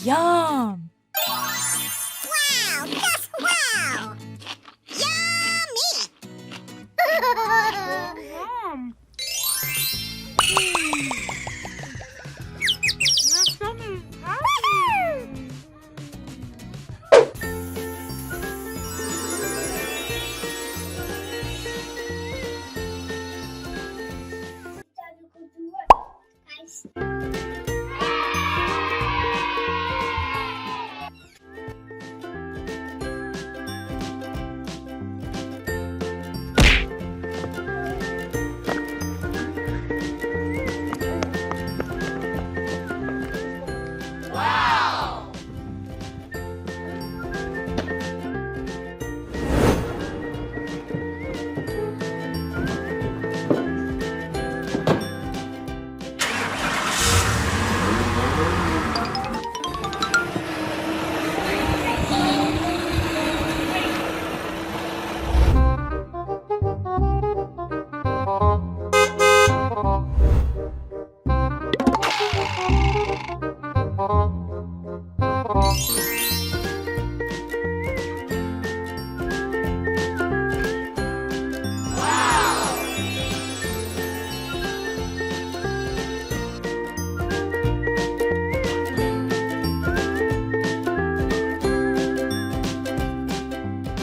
Yum! Wow! Just wow! Yummy! Yum! That's yummy!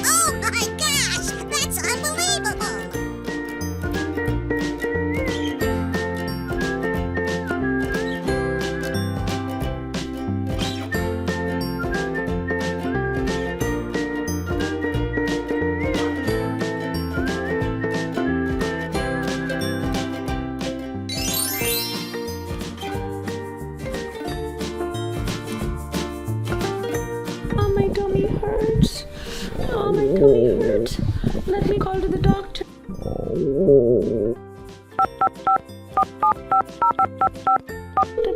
Oh my gosh! That's unbelievable! Oh, my tummy hurts. Oh, my tummy hurts. Let me call to the doctor. To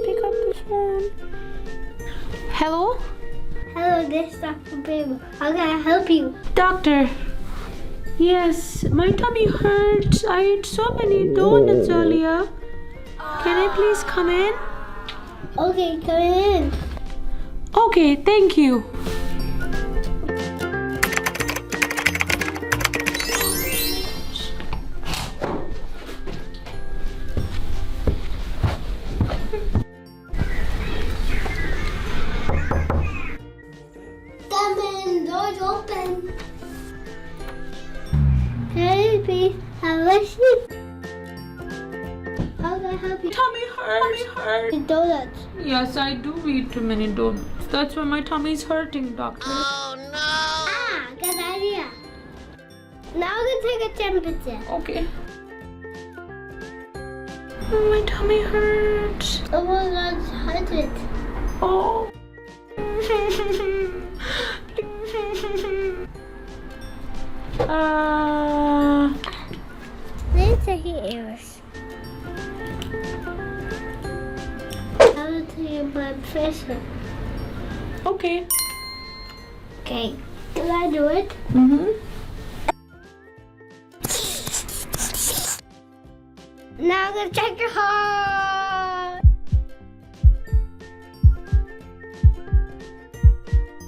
pick up the phone. Hello? Hello, this is Dr. Baebo. How can I help you? Doctor. Yes, my tummy hurts. I ate so many donuts earlier. Can I please come in? Okay, come in. Okay, thank you. Come in, door's open. Hey, please, have a seat. How can I help you? Tummy hurts. The donuts. Yes, I do eat too many donuts. That's why my tummy's hurting, doctor. Ah, good idea. Now I'm gonna take a temperature. Okay. Oh, my tummy hurts. Oh my God, 100. Oh. Let's take your ears. I will take your blood pressure. Okay. Okay, can I do it? Mm-hmm. Now I'm gonna check your heart.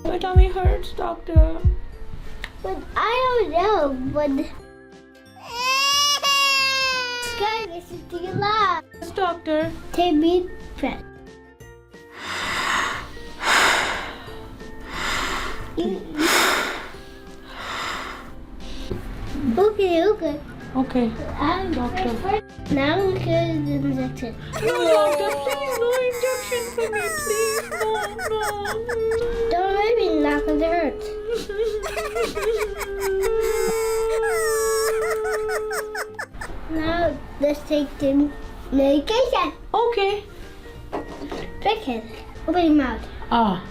My tummy hurts, doctor. But I don't know, but... Guys, listen to your lab. Yes, doctor. Take me breath. Okay. Okay. I'm Doctor. Now I'm gonna get the injection. No, doctor, please, no injection for me, please. No. Don't make me knock on the hurt. Now let's take the medication. Okay. Drink it. Open your mouth. Ah.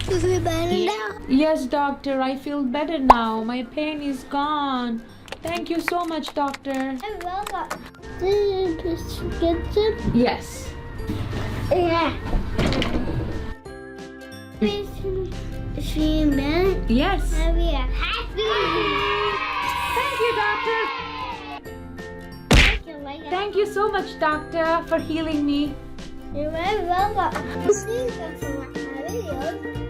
You feel better now? Yes, doctor, I feel better now. My pain is gone. Thank you so much, doctor. You're welcome. Did you prescription? Yes. Yeah. She meant Yes. we are happy. Thank you, doctor. Thank Thank you so much, doctor, for healing me. You're very welcome. See you guys in my videos.